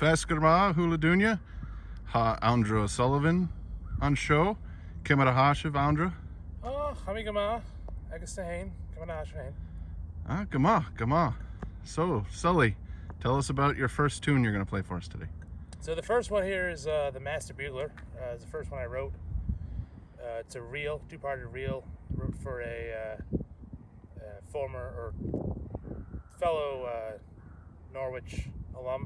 Fescarma Huladunya, Ha Andra Sullivan on show. Kimara Hashiv Andra. Oh, Hamigama, Agus Hain, Kamana Hain. Ah, Gama. So, Sully, tell us about your first tune you're going to play for us today. So the first one here is the Master Bugler. It's the first one I wrote. It's a reel, two-parted reel. Wrote for a former or fellow Norwich alum,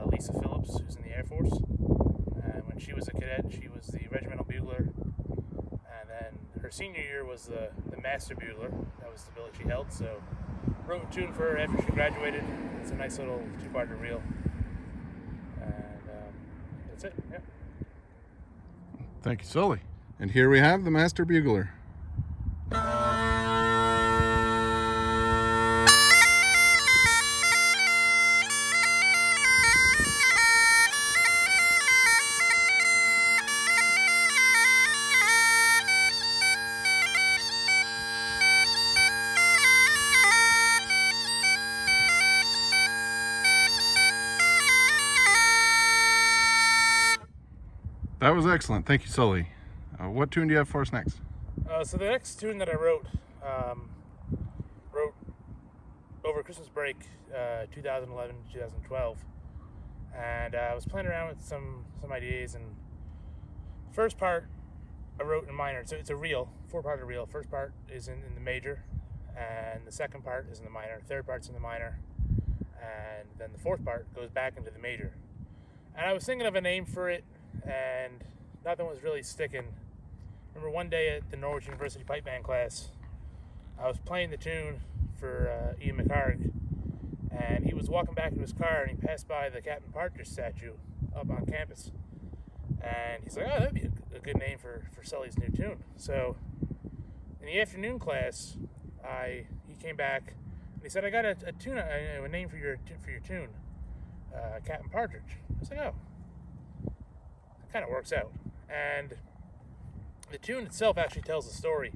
Lisa Phillips, who's in the Air Force. And when she was a cadet, she was the regimental bugler. And then her senior year was the Master Bugler. That was the billet she held. So wrote a tune for her after she graduated. It's a nice little two-parted reel. That's it, yeah. Thank you, Sully. And here we have the Master Bugler. That was excellent. Thank you, Sully. What tune do you have for us next? So the next tune that I wrote over Christmas break, 2011, 2012, and I was playing around with some ideas. And first part I wrote in minor. So it's a reel, four-parted reel. First part is in the major, and the second part is in the minor. Third part's in the minor, and then the fourth part goes back into the major. And I was thinking of a name for it, and nothing was really sticking. Remember one day at the Norwich University pipe band class, I was playing the tune for Ian McHarg, and he was walking back to his car, and he passed by the Captain Partridge statue up on campus, and he's like, "Oh, that'd be a good name for Sully's new tune." So in the afternoon class, he came back and he said, "I got a tune, a name for your tune, Captain Partridge." I was like, "Oh, that kind of works out." And the tune itself actually tells a story.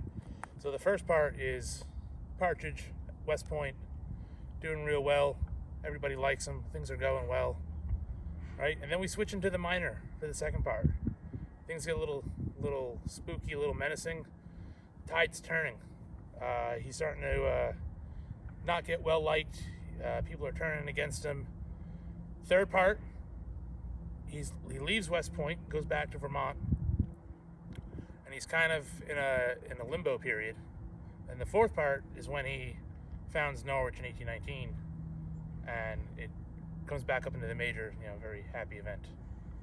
So the first part is Partridge, West Point, doing real well. Everybody likes him. Things are going well, right? And then we switch into the minor for the second part. Things get a little spooky, a little menacing. Tide's turning. He's starting to not get well liked. People are turning against him. Third part, he leaves West Point, goes back to Vermont, and he's kind of in a limbo period. And the fourth part is when he founds Norwich in 1819, and it comes back up into the major, very happy event.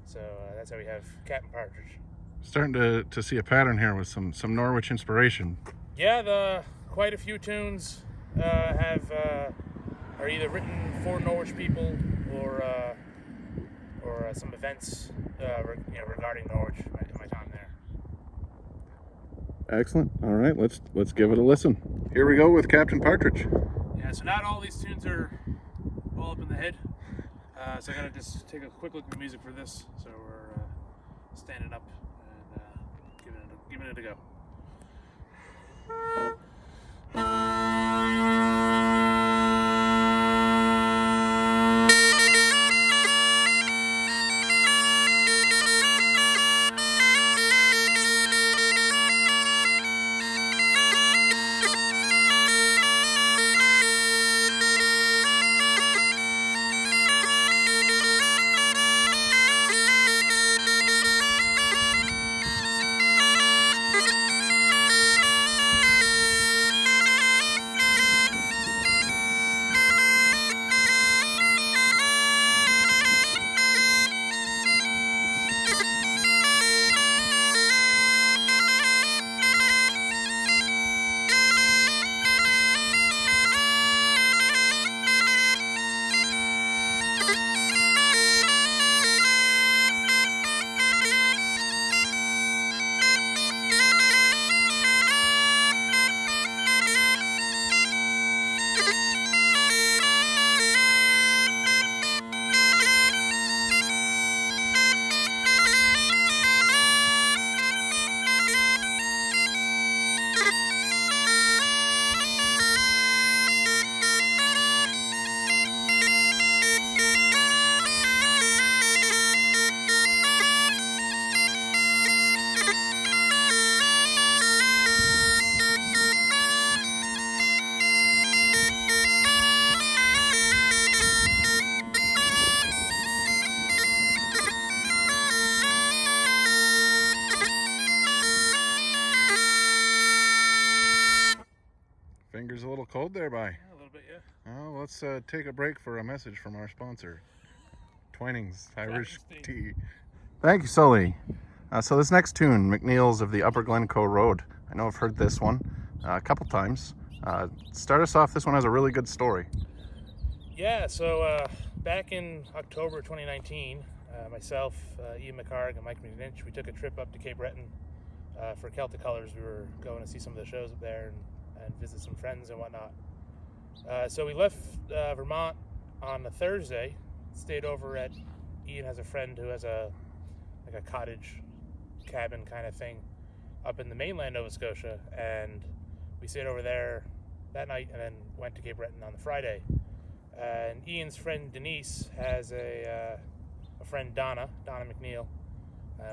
So that's how we have Captain Partridge. Starting to see a pattern here with some Norwich inspiration. Yeah, quite a few tunes are either written for Norwich people or some events regarding Norwich in my time there. Excellent. All right, let's give it a listen. Here we go with Captain Partridge. Yeah, so not all these tunes are all up in the head. So I gotta just take a quick look at the music for this. So we're standing up and giving it a go. Seems a little cold there, by. Yeah, a little bit, yeah. Oh, let's take a break for a message from our sponsor, Twinings Irish Tea. Thank you, Sully. So this next tune, MacNeils of the Upper Glencoe Road. I know I've heard this one a couple times. Start us off. This one has a really good story. Yeah, so back in October 2019, myself, Ian McHarg, and Mike McNinch, we took a trip up to Cape Breton for Celtic Colours. We were going to see some of the shows up there and visit some friends and whatnot. So we left Vermont on a Thursday, stayed over at, Ian has a friend who has a cottage cabin kind of thing up in the mainland Nova Scotia, and we stayed over there that night and then went to Cape Breton on the Friday. And Ian's friend Denise has a friend Donna McNeil.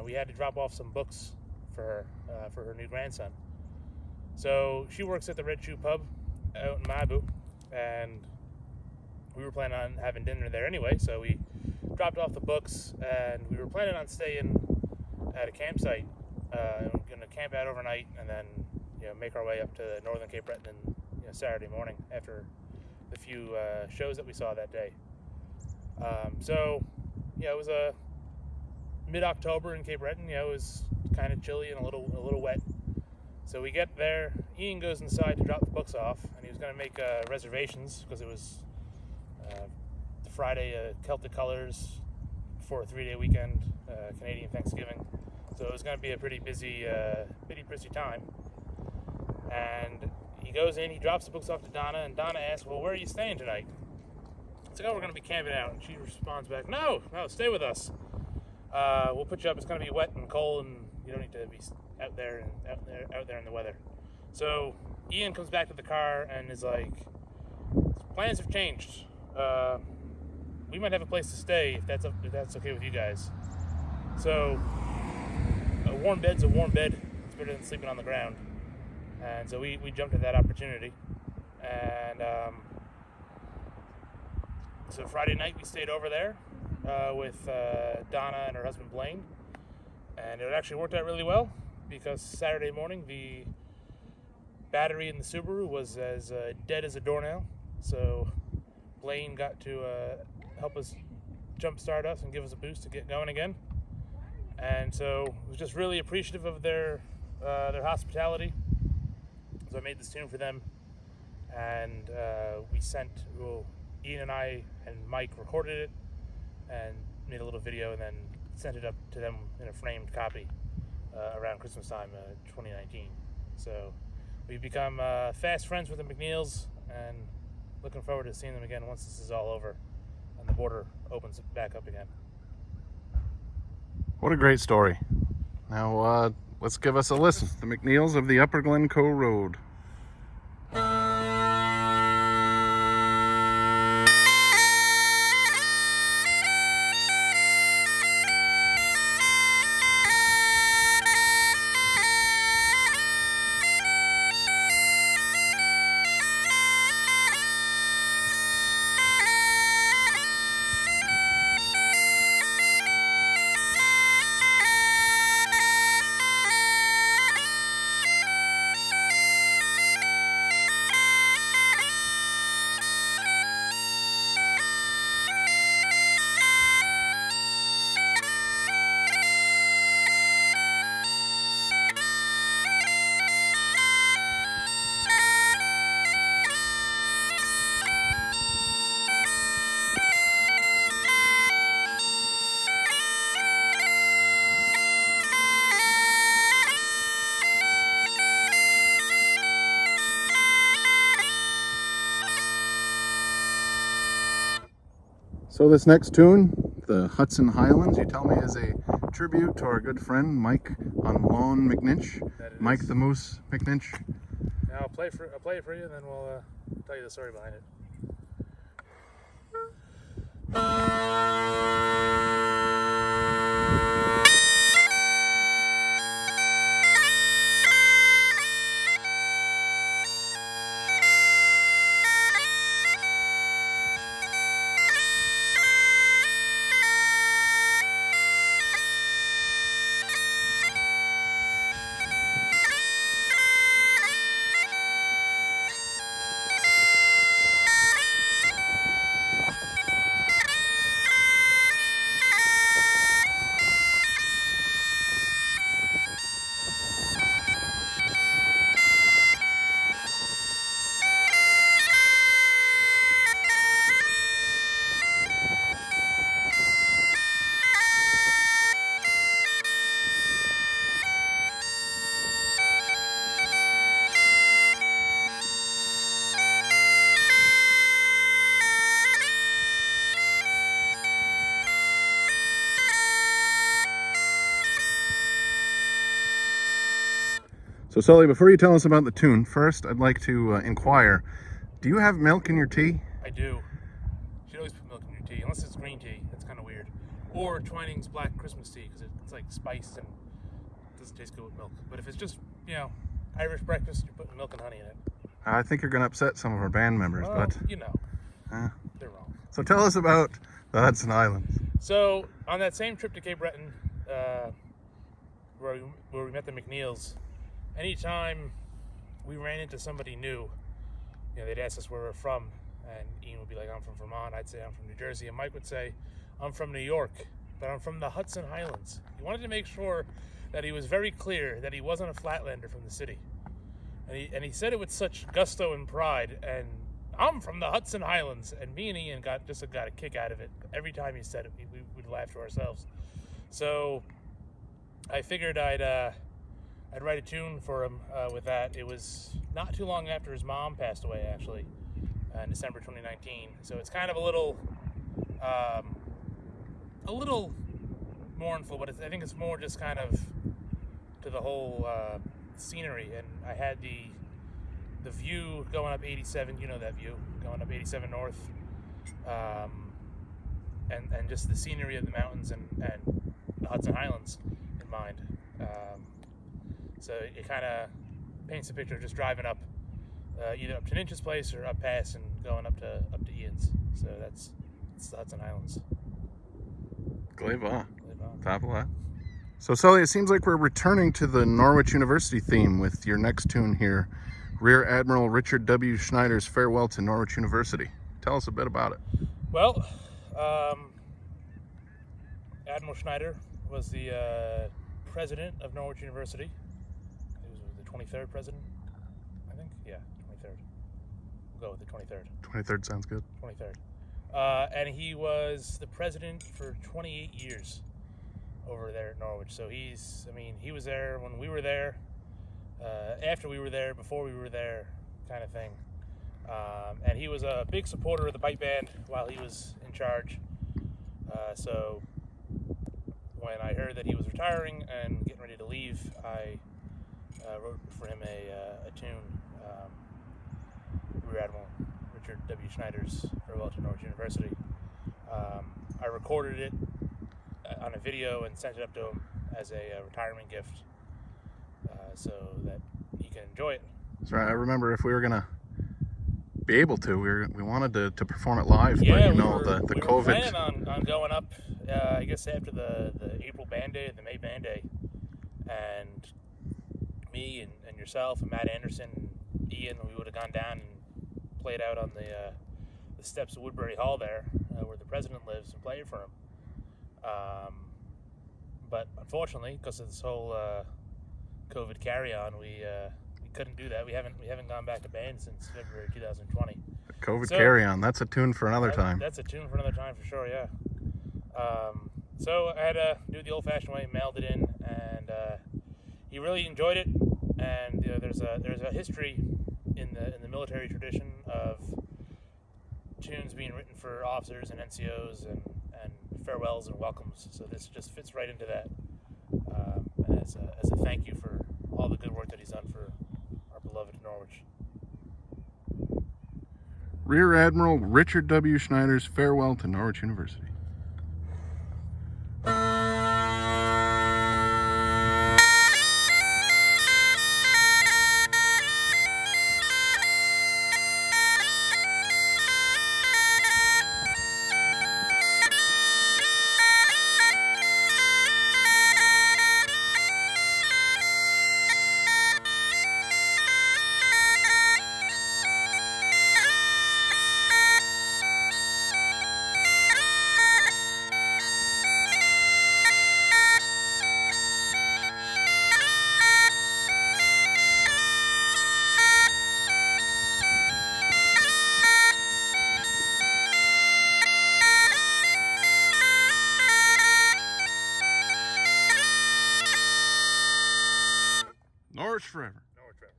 We had to drop off some books for her new grandson. So she works at the Red Shoe Pub out in Mabou, and we were planning on having dinner there anyway, so we dropped off the books, and we were planning on staying at a campsite. We're going to camp out overnight and then make our way up to northern Cape Breton Saturday morning after the few shows that we saw that day. So it was a mid-October in Cape Breton. It was kind of chilly and a little wet. So we get there. Ian goes inside to drop the books off, and he was going to make reservations because it was the Friday Celtic Colours for a 3-day weekend, Canadian Thanksgiving. So it was going to be a pretty busy time. And he goes in, he drops the books off to Donna, and Donna asks, "Well, where are you staying tonight?" It's like, "Oh, we're going to be camping out." And she responds back, No, stay with us. We'll put you up. It's going to be wet and cold, and you don't need to be out there in the weather. So Ian comes back to the car and is like, "Plans have changed. We might have a place to stay if that's okay with you guys." So a warm bed's a warm bed. It's better than sleeping on the ground. And so we jumped at that opportunity. And so Friday night we stayed over there with Donna and her husband Blaine. And it actually worked out really well because Saturday morning the battery in the Subaru was as dead as a doornail. So Blaine got to help us jumpstart us and give us a boost to get going again. And so I was just really appreciative of their hospitality. So I made this tune for them, and Ian and I and Mike recorded it and made a little video and then sent it up to them in a framed copy around Christmas time 2019. So we've become fast friends with the MacNeils and looking forward to seeing them again once this is all over and the border opens back up again. What a great story. Now, let's give us a listen. The MacNeils of the Upper Glencoe Road. So this next tune, the Hudson Highlands, you tell me is a tribute to our good friend Mike on Lawn McNinch. Mike the Moose McNinch. Now I'll play it for you, and then we'll tell you the story behind it. So Sully, before you tell us about the tune, first I'd like to inquire, do you have milk in your tea? I do. You should always put milk in your tea, unless it's green tea. That's kind of weird. Or Twining's black Christmas tea, because it's like spiced and doesn't taste good with milk. But if it's just, you know, Irish breakfast, you're putting milk and honey in it. I think you're going to upset some of our band members, Well, but... you know, they're wrong. So tell us about the Hudson Islands. So, on that same trip to Cape Breton, where we met the MacNeils, anytime we ran into somebody new, you know, they'd ask us where we're from, and Ian would be like, I'm from Vermont. I'd say I'm from New Jersey, and Mike would say, I'm from New York, but I'm from the Hudson Highlands. He wanted to make sure that he was very clear that he wasn't a flatlander from the city. And he said it with such gusto and pride, and I'm from the Hudson Highlands, and me and Ian got a kick out of it. Every time he said it, we'd laugh to ourselves. So I figured I'd write a tune for him with that. It was not too long after his mom passed away, actually, in December 2019. So it's kind of a little mournful, but I think it's more just kind of to the whole scenery. And I had the view going up 87, you know that view, going up 87 north, and just the scenery of the mountains and the Hudson Highlands in mind. So it kind of paints a picture of just driving up, either up to Ninch's place or up past and going up to Ian's. So it's the Hudson Highlands. Glencoe. Top of that. So Sully, it seems like we're returning to the Norwich University theme with your next tune here, Rear Admiral Richard W. Schneider's Farewell to Norwich University. Tell us a bit about it. Well, Admiral Schneider was the president of Norwich University. He was the 23rd president, I think. Yeah, 23rd. We'll go with the 23rd. 23rd sounds good. 23rd. And he was the president for 28 years over there at Norwich. So he was there when we were there, after we were there, before we were there, kind of thing. And he was a big supporter of the pipe band while he was in charge. So when I heard that he was retiring and getting ready to leave, I wrote for him a tune, Rear Admiral Richard W. Schneider's Farewell to Norwich University. I recorded it on a video and sent it up to him as a retirement gift, so that he can enjoy it. That's right. I remember if we were gonna be able to, we wanted to perform it live, Yeah, but we were COVID. planning on going up, I guess after the April band day, the May band day, and me and yourself and Matt Anderson, and Ian, we would have gone down and played out on the steps of Woodbury Hall there, where the president lives, and played for him. But unfortunately, because of this whole COVID carry-on, we couldn't do that. We haven't gone back to band since February 2020. COVID carry-on. That's a tune for another time. That's a tune for another time for sure. Yeah. So I had to do it the old-fashioned way, mailed it in, and he really enjoyed it. And you know, there's a history in the military tradition of tunes being written for officers and NCOs and farewells and welcomes. So this just fits right into that, as a thank you for all the good work that he's done for our beloved Norwich. Rear Admiral Richard W. Schneider's Farewell to Norwich University. Norwich forever. Norwich forever.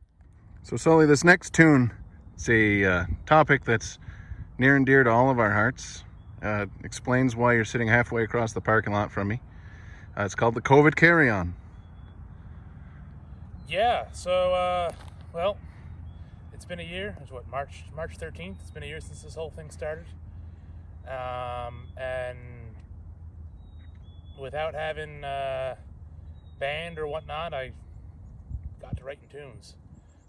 So Sully, this next tune, it's a topic that's near and dear to all of our hearts. Explains why you're sitting halfway across the parking lot from me. It's called the COVID Carryon. Yeah, so, well, it's been a year. It's what, March 13th? It's been a year since this whole thing started. And without having band or whatnot, I got to writing tunes.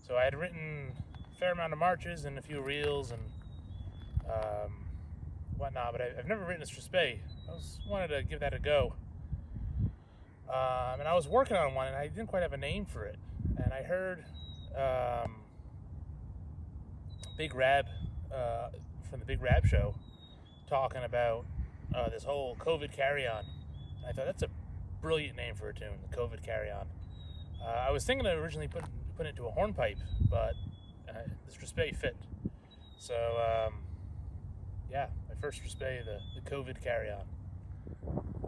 So I had written a fair amount of marches and a few reels and whatnot, but I've never written a Striste. I wanted to give that a go. And I was working on one, and I didn't quite have a name for it. And I heard Big Rab from the Big Rab show talking about this whole COVID Carryon. I thought that's a brilliant name for a tune, the COVID Carryon. I was thinking of originally put it to a hornpipe, but the Striste fit. So yeah, my first Striste, the COVID Carryon.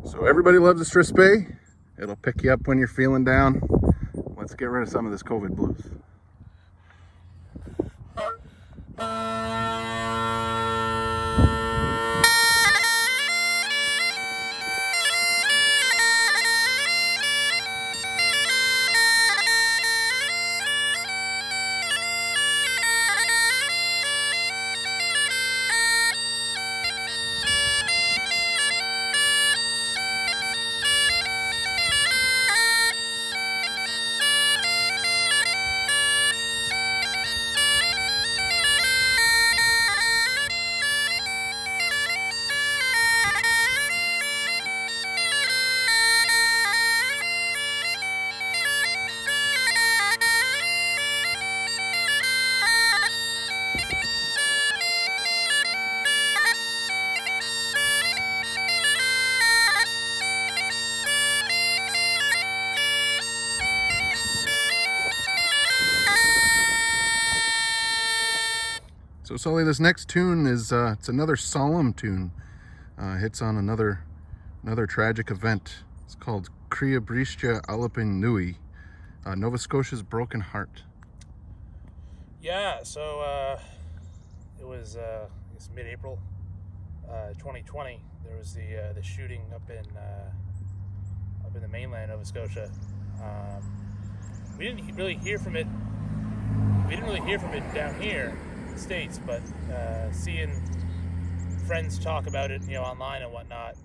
So everybody loves a Striste. It'll pick you up when you're feeling down. Let's get rid of some of this COVID blues. So Sully, this next tune is it's another solemn tune. Hits on another tragic event. It's called Cridhe Briste Albainn Nuaidh, Nova Scotia's Broken Heart. Yeah, so it was I guess mid-April 2020. There was the shooting up in the mainland Nova Scotia. We didn't really hear from it. We didn't really hear from it down here in the States, but seeing friends talk about it, online and whatnot.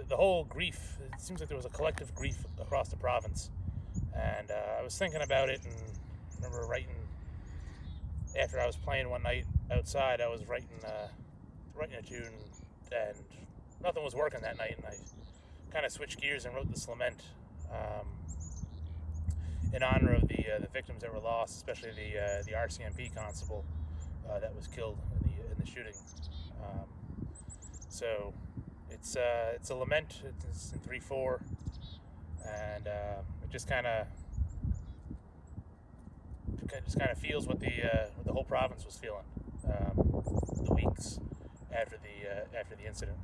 The whole grief. It seems like there was a collective grief across the province, and I was thinking about it, and I remember writing after I was playing one night outside. I was writing a tune, and nothing was working that night, and I kind of switched gears and wrote this lament in honor of the victims that were lost, especially the RCMP constable that was killed in the shooting. So it's a lament. It's in 3/4, and it just kind of feels what the whole province was feeling the weeks after the incident.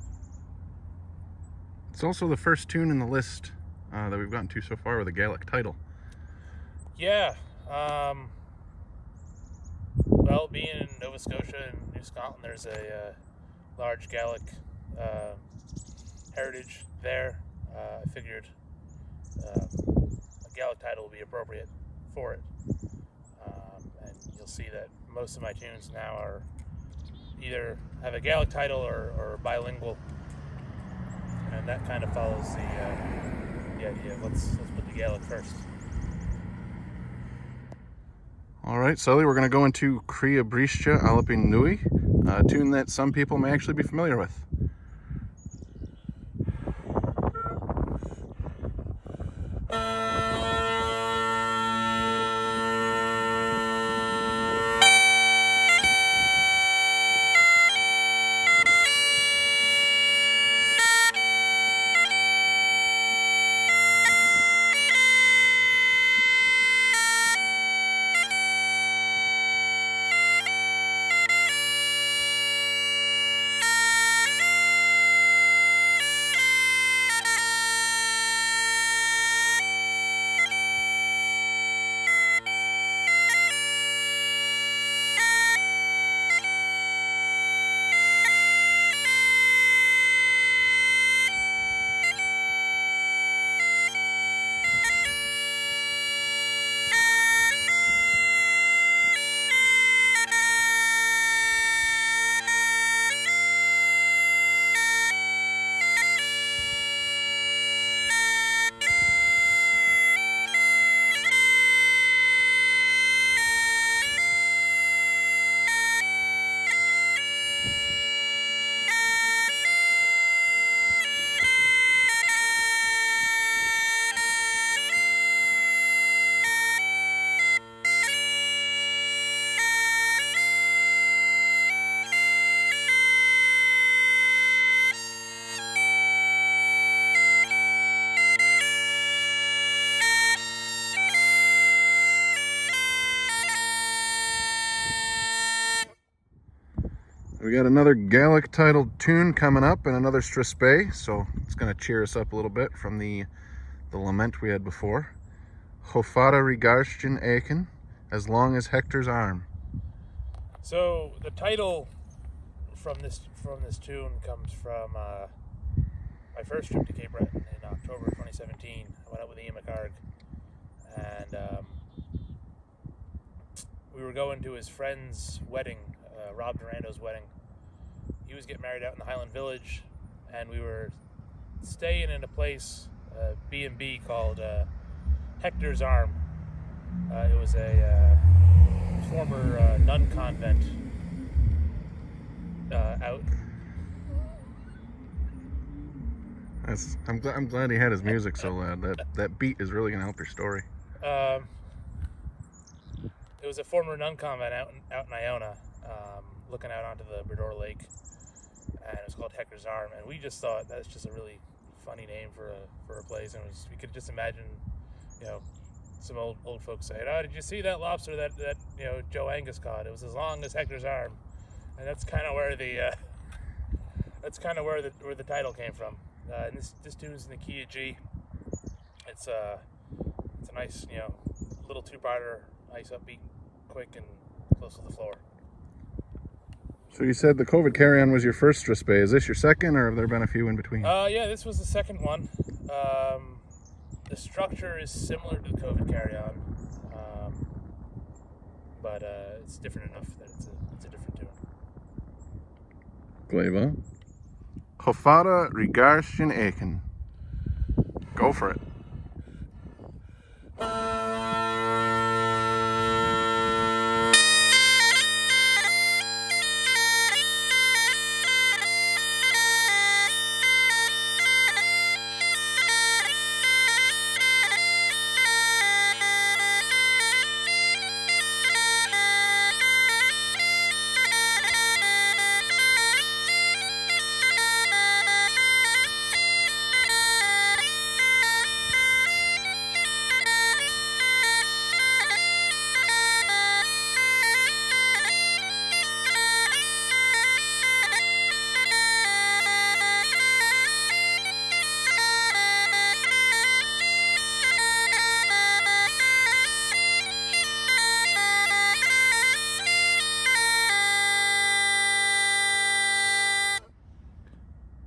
It's also the first tune in the list that we've gotten to so far with a Gaelic title. Yeah. Well, being in Nova Scotia and New Scotland, there's a large Gaelic heritage there. I figured a Gaelic title would be appropriate for it. And you'll see that most of my tunes now are either have a Gaelic title or bilingual. And that kind of follows the idea of let's put the Gaelic first. All right, Sully, we're going to go into Cridhe Briste Albainn Nuaidh, a tune that some people may actually be familiar with. We got another Gaelic titled tune coming up and another Straspe, so it's going to cheer us up a little bit from the lament we had before. Fada Éachainn, as long as Hector's arm. So the title from this tune comes from my first trip to Cape Breton in October 2017. I went out with Éamonn, and we were going to his friend's wedding, Rob Durando's wedding. He was getting married out in the Highland Village, and we were staying in a place, B&B, called Hector's Arm. It was a former nun convent out. I'm glad he had his music so loud. That beat is really going to help your story. It was a former nun convent out in Iona, looking out onto the Bredor Lake, and it was called Hector's Arm. And we just thought that's just a really funny name for a place, and we could just imagine, some old folks saying, "Oh, did you see that lobster that Joe Angus caught? It was as long as Hector's arm," and that's kind of where the title came from. And this tune's in the key of G. It's a nice little two-parter, nice upbeat, quick and close to the floor. So you said the COVID Carryon was your first Straspe. Is this your second, or have there been a few in between? Yeah, this was the second one. The structure is similar to the COVID Carryon, but it's different enough that it's a different tune. Glaiva. Fada Éachainn. Go for it.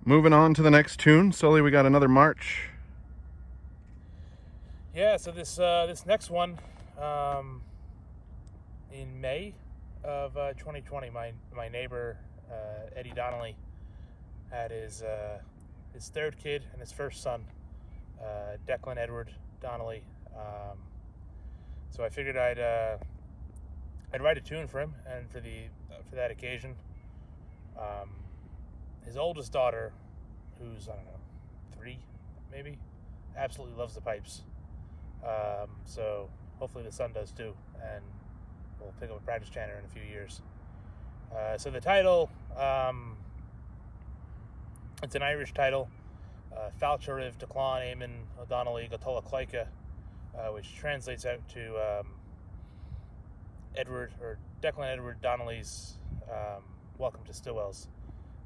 Moving on to the next tune, Sully, we got another march. Yeah, so this next one, in May of 2020, my neighbor Eddie Donnelly had his third kid and his first son, Declan Edward Donnelly. So I figured I'd write a tune for him and for that occasion. His oldest daughter, who's, I don't know, 3 maybe, absolutely loves the pipes. So hopefully the son does too, and we'll pick up a practice chanter in a few years. So the title, it's an Irish title, Fàilte Declan, Éamonn, Donnghaile, Tulach, Cloiche, which translates out to Declan Edward Donnelly's Welcome to Stillwell's.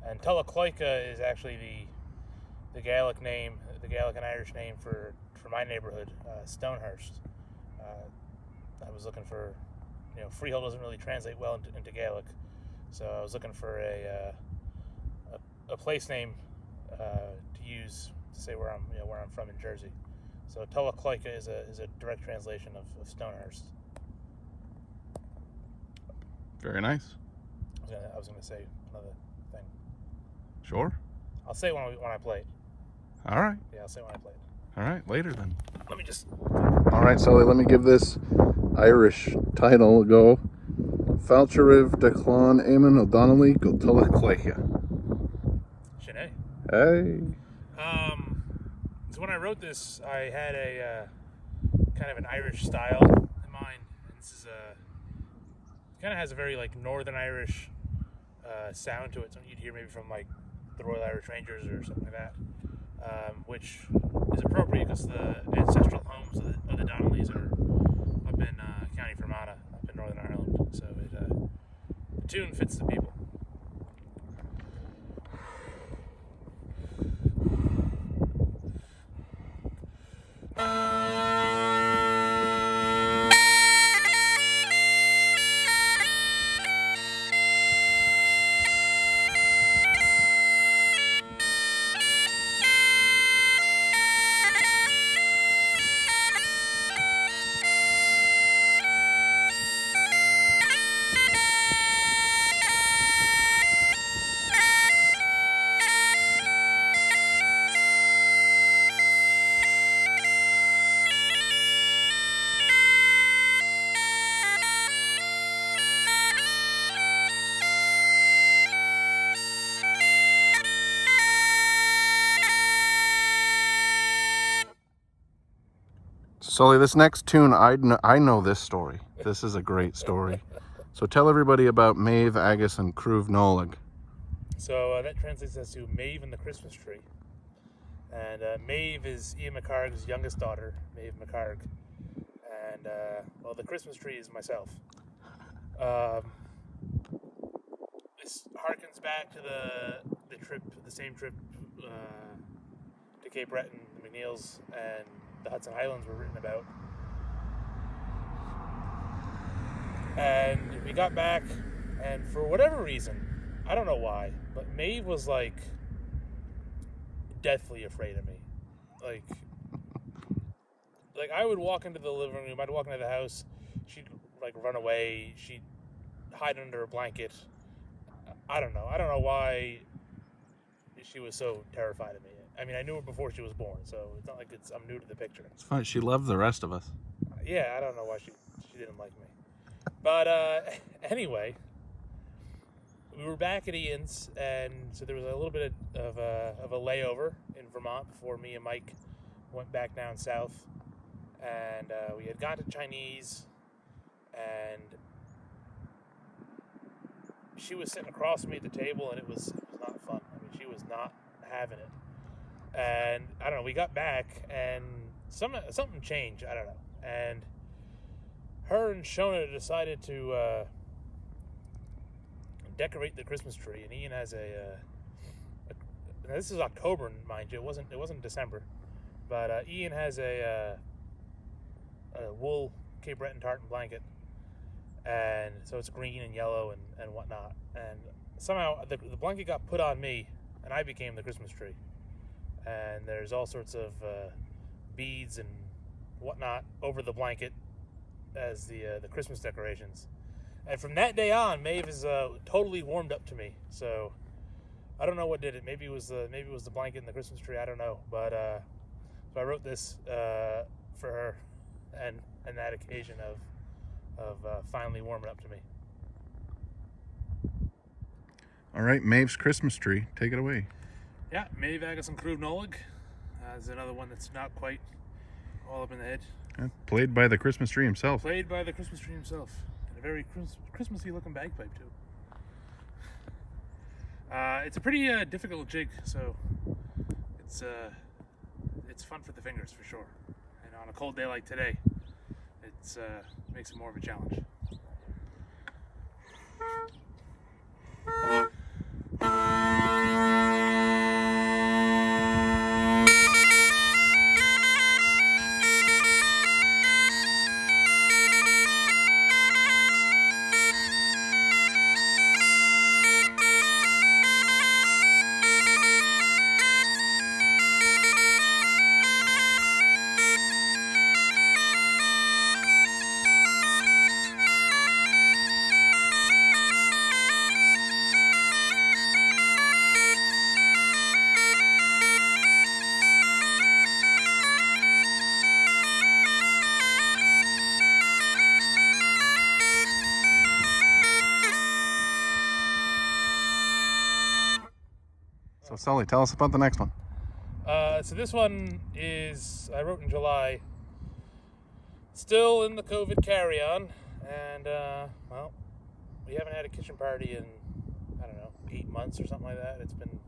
And Tulach Cloiche is actually the Gaelic name, the Gaelic and Irish name for my neighborhood, Stonehurst. I was looking for, Freehold doesn't really translate well into Gaelic, so I was looking for a place name to use to say where I'm from in Jersey. So Tulach Cloiche is a direct translation of Stonehurst. Very nice. I was going to say another thing. Sure. I'll say when I play it. All right. Yeah, I'll say when I play it. All right, later then. Let me just... All right, Sully, let me give this Irish title a go. Fàilte Declan, Éamonn, Donnghaile, Tulach, Cloiche. Sinead. Hey. So when I wrote this, I had a kind of an Irish style in mind. And this is kind of has a very Northern Irish sound to it. Something you'd hear maybe from the Royal Irish Rangers or something like that, which is appropriate because the ancestral homes of the Donnellys are up in County Fermanagh, up in Northern Ireland. So the tune fits the people. Sully, this next tune, I know this story. This is a great story. So tell everybody about mhath, Agus, and Cridhe Nollaig. So that translates as to mhath and the Christmas tree. And mhath is Éamonn MacCarg's youngest daughter, Mhath MacCarg. And, well, the Christmas tree is myself. This harkens back to the same trip to Cape Breton, the MacNeils, and the Hudson Highlands were written about. And we got back, and for whatever reason, I don't know why, but Maeve was like deathly afraid of me. Like I would walk into the living room, I'd walk into the house, she'd like run away, she'd hide under a blanket. I don't know why she was so terrified of me. I mean, I knew her before she was born, so it's not like I'm new to the picture. It's fine. She loved the rest of us. Yeah, I don't know why she didn't like me. But anyway, we were back at Ian's, and so there was a little bit of a layover in Vermont before me and Mike went back down south. And we had gone to Chinese, and she was sitting across from me at the table, and it was not fun. I mean, she was not having it. And I don't know, we got back, and something changed, I don't know. And her and Shona decided to decorate the Christmas tree, and Ian has now this is October, mind you, it wasn't December, but Ian has a wool Cape Breton tartan blanket, and so it's green and yellow and whatnot, and somehow the blanket got put on me, and I became the Christmas tree. And there's all sorts of beads and whatnot over the blanket as the Christmas decorations. And from that day on, Maeve is totally warmed up to me. So I don't know what did it. Maybe it was the blanket and the Christmas tree. I don't know. But so I wrote this for her, and that occasion of finally warming up to me. All right, Maeve's Christmas tree. Take it away. Yeah, Mhath, Agus, and Cridhe Nollaig is another one that's not quite all up in the head. Played by the Christmas tree himself. Played by the Christmas tree himself. And a very Christmassy looking bagpipe, too. It's a pretty difficult jig, so it's fun for the fingers for sure. And on a cold day like today, it makes it more of a challenge. So Sully, tell us about the next one. So this one I wrote in July. Still in the COVID Carryon, and well, we haven't had a kitchen party in, I don't know, 8 months or something like that. It's been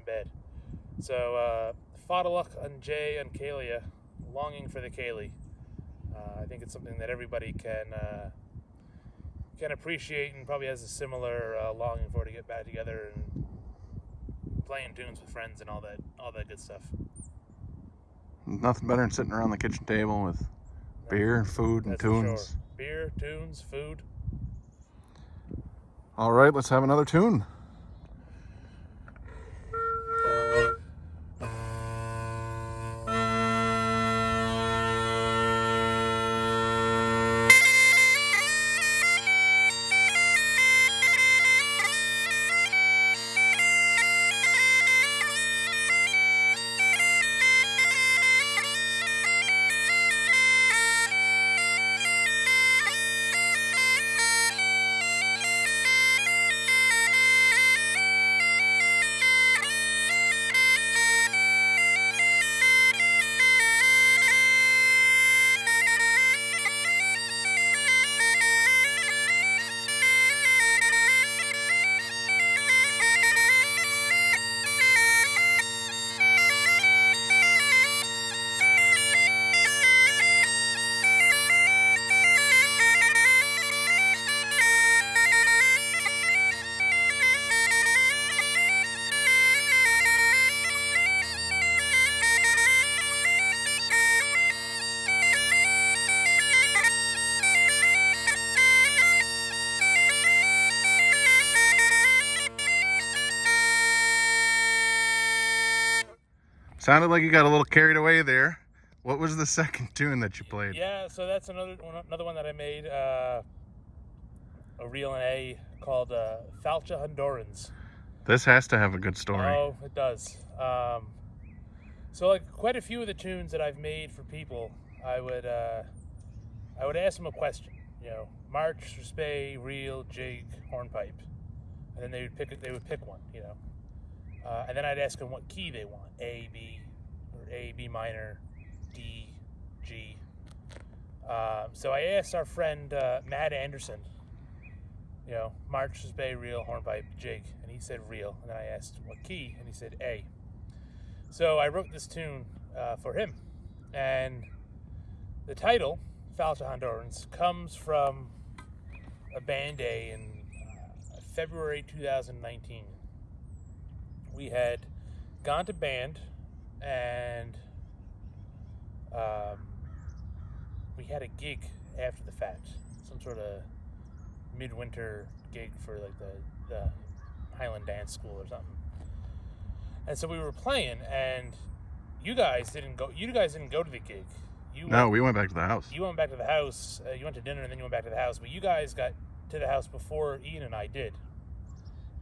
bad. So Fada and Jay and Kalia, longing for the Kaylee. I think it's something that everybody can appreciate, and probably has a similar longing for, to get back together and playing tunes with friends and all that good stuff. Nothing better than sitting around the kitchen table with beer, food, and tunes. Sure. Beer, tunes, food. All right, let's have another tune. Sounded like you got a little carried away there. What was the second tune that you played? Yeah, so that's another one that I made, a reel in A called Fàilte Hondurans. This has to have a good story. Oh, it does. So like quite a few of the tunes that I've made for people, I would ask them a question, you know, march, spey, reel, jig, hornpipe, and then they would pick one, you know, and then I'd ask them what key they want, A, B, or A, B minor, D, G. So I asked our friend Matt Anderson, you know, march, spey, reel, hornpipe, jig, and he said reel, and then I asked what key, and he said A. So I wrote this tune for him, and the title, Fàilte Hondurans, comes from a band day in February 2019. We had gone to band, and we had a gig after the fact, some sort of midwinter gig for like the Highland Dance School or something. And so we were playing, and you guys didn't go to the gig. We went back to the house. You went back to the house. You went to dinner, and then you went back to the house. But you guys got to the house before Ian and I did.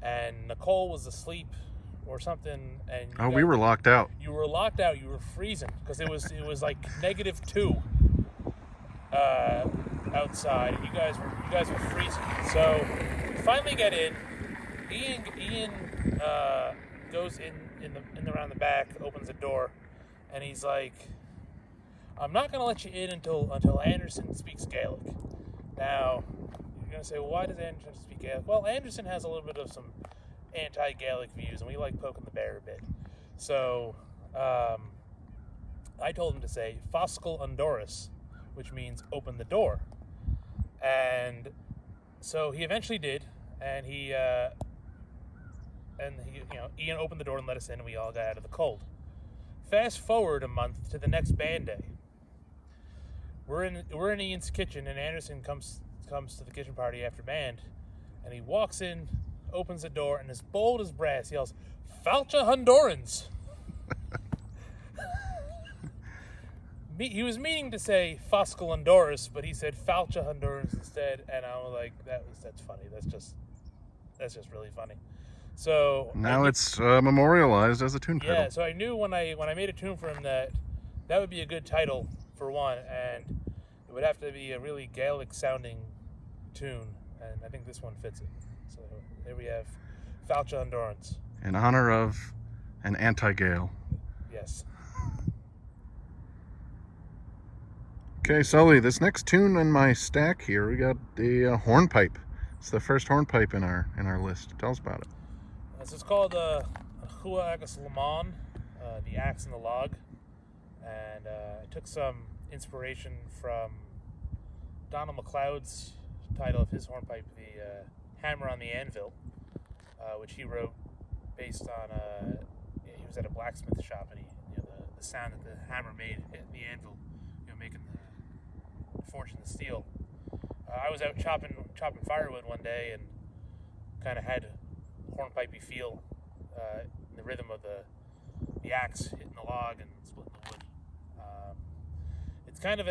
And Nicole was asleep or something. And we were locked out. You were locked out. You were freezing because it was like -2 outside. And you guys were freezing. So we finally get in. Ian goes in around the back, opens the door, and he's like, I'm not going to let you in until Anderson speaks Gaelic. Now, you're going to say, well, why does Anderson speak Gaelic? Well, Anderson has a little bit of some anti-Gaelic views, and we like poking the bear a bit. So, I told him to say, Fàilte Hondurans, which means open the door. And so he eventually did, and he Ian opened the door and let us in, and we all got out of the cold. Fast forward a month to the next band day. We're in Ian's kitchen, and Anderson comes to the kitchen party after band, and he walks in, opens the door, and as bold as brass yells, Fàilte Hondurans. He was meaning to say Fàilte Hondurans, but he said Fàilte Hondurans instead, and I was like, that's funny. That's just really funny. So now it's memorialized as a tune title. Yeah, so I knew when I made a tune for him that would be a good title for one, and it would have to be a really Gaelic sounding tune, and I think this one fits it. So there we have Fàilte Hondurans. In honor of an anti-Gael. Yes. Okay, Sully, this next tune in my stack here, we got the hornpipe. It's the first hornpipe in our list. Tell us about it. This is called Agus Éamonn, the axe and the log, and I took some inspiration from Donald MacLeod's title of his hornpipe, the Hammer on the Anvil, which he wrote based on he was at a blacksmith shop, and the sound that the hammer made hitting the anvil, making the forging the steel. I was out chopping firewood one day and kind of had a hornpipey feel in the rhythm of the axe hitting the log and splitting the wood. It's kind of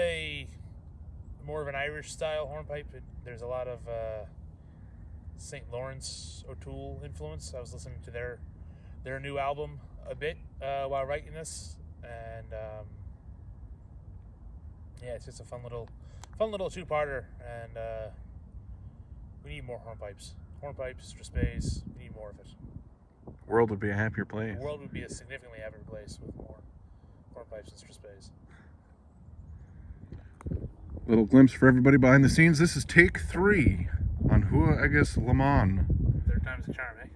more of an Irish style hornpipe. There's a lot of St. Lawrence O'Toole influence. I was listening to their new album a bit while writing this, and it's just a fun little two-parter, and we need more hornpipes. Hornpipes, Strasbays, we need more of it. The world would be a happier place. The world would be a significantly happier place with more hornpipes and Strasbays. Little glimpse for everybody behind the scenes. This is take 3 on Agus Éamonn. Third time's a charm, eh?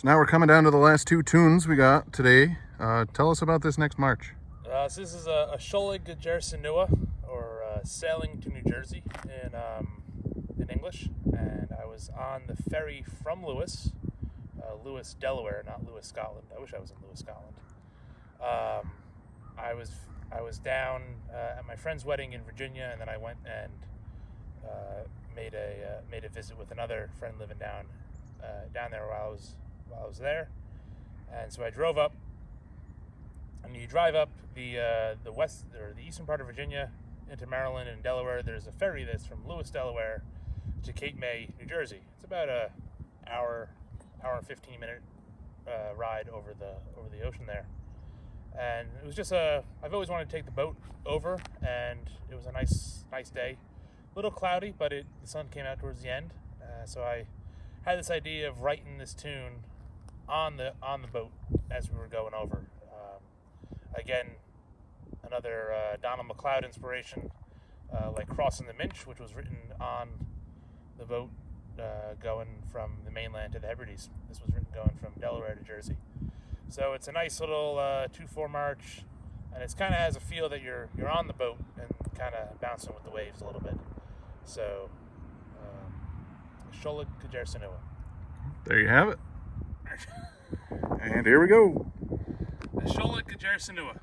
So now we're coming down to the last two tunes we got today. Tell us about this next march. So this is a Sholig Nuaidh, or Sailing to New Jersey in English. And I was on the ferry from Lewis, Delaware, not Lewis, Scotland. I wish I was in Lewis, Scotland. I was down at my friend's wedding in Virginia, and then I went and made a visit with another friend living down there while I was there. And so I drove up, and you drive up the west or the eastern part of Virginia into Maryland and Delaware. There's a ferry that's from Lewis, Delaware to Cape May, New Jersey. It's about an hour and 15-minute ride over the ocean there. And it was just I've always wanted to take the boat over, and it was a nice day. A little cloudy, but the sun came out towards the end. So I had this idea of writing this tune on the boat as we were going over. Again, another Donald MacLeod inspiration, like Crossing the Minch, which was written on the boat going from the mainland to the Hebrides. This was written going from Delaware to Jersey. So it's a nice little 2/4 march, and it kind of has a feel that you're on the boat and kind of bouncing with the waves a little bit. So, Sholig Nuaidh. There you have it. And here we go. The Sholig Nuaidh.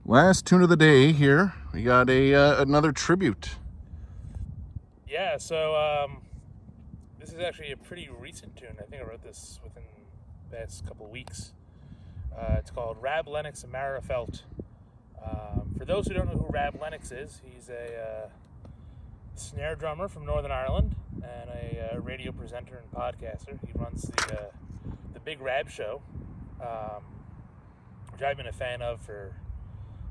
Last tune of the day here. We got another tribute. Yeah, so this is actually a pretty recent tune. I think I wrote this within the past couple of weeks. It's called Rab Lennox and Mara Fàilte. For those who don't know who Rab Lennox is, he's a snare drummer from Northern Ireland and a radio presenter and podcaster. He runs the Big Rab Show, which I've been a fan of for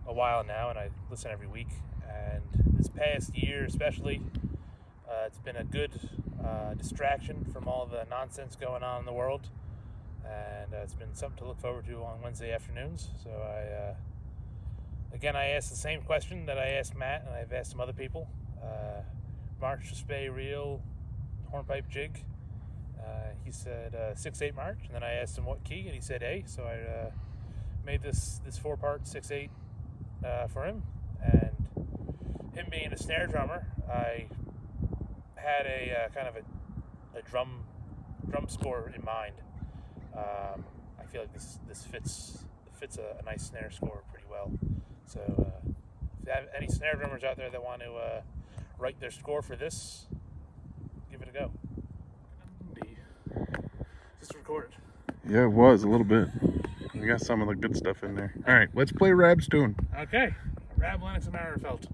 a while now, and I listen every week. And this past year especially, it's been a good distraction from all the nonsense going on in the world, and it's been something to look forward to on Wednesday afternoons. So I asked the same question that I asked Matt, and I've asked some other people. March to Spey Reel, hornpipe jig. He said 6/8 march, and then I asked him what key, and he said A. So I made this 4-part 6/8 for him. And him being a snare drummer, I had a kind of a drum score in mind. I feel like this fits a nice snare score pretty well. So if you have any snare drummers out there that want to write their score for this, give it a go. Just recorded. Yeah, it was a little bit. We got some of the good stuff in there. All right, let's play Rab's tune. Okay, Rab Lennox and Mara Fàilte.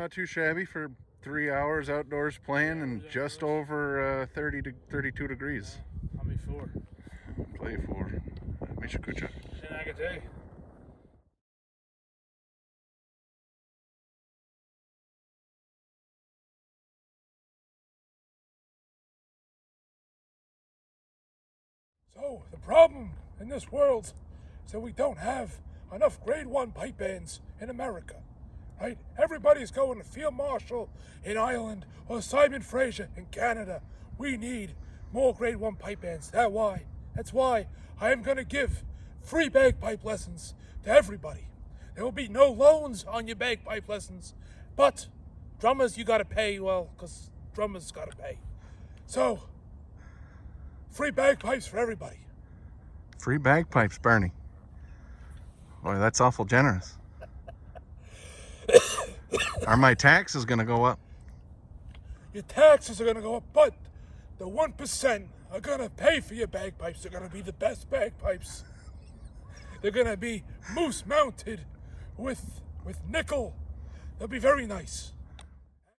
Not too shabby for 3 hours outdoors playing and just over 30 to 32 degrees. I'll be 4. Play for Mishakucha. Shenagate. So, the problem in this world is that we don't have enough grade 1 pipe bands in America, right? Everybody's going to Field Marshal in Ireland or Simon Fraser in Canada. We need more grade 1 pipe bands. That's why I am going to give free bagpipe lessons to everybody. There will be no loans on your bagpipe lessons, but drummers you got to pay, well, because drummers got to pay. So, free bagpipes for everybody. Free bagpipes, Bernie. Boy, that's awful generous. Are my taxes going to go up? Your taxes are going to go up, but the 1% are going to pay for your bagpipes. They're going to be the best bagpipes. They're going to be moose mounted with nickel. They'll be very nice.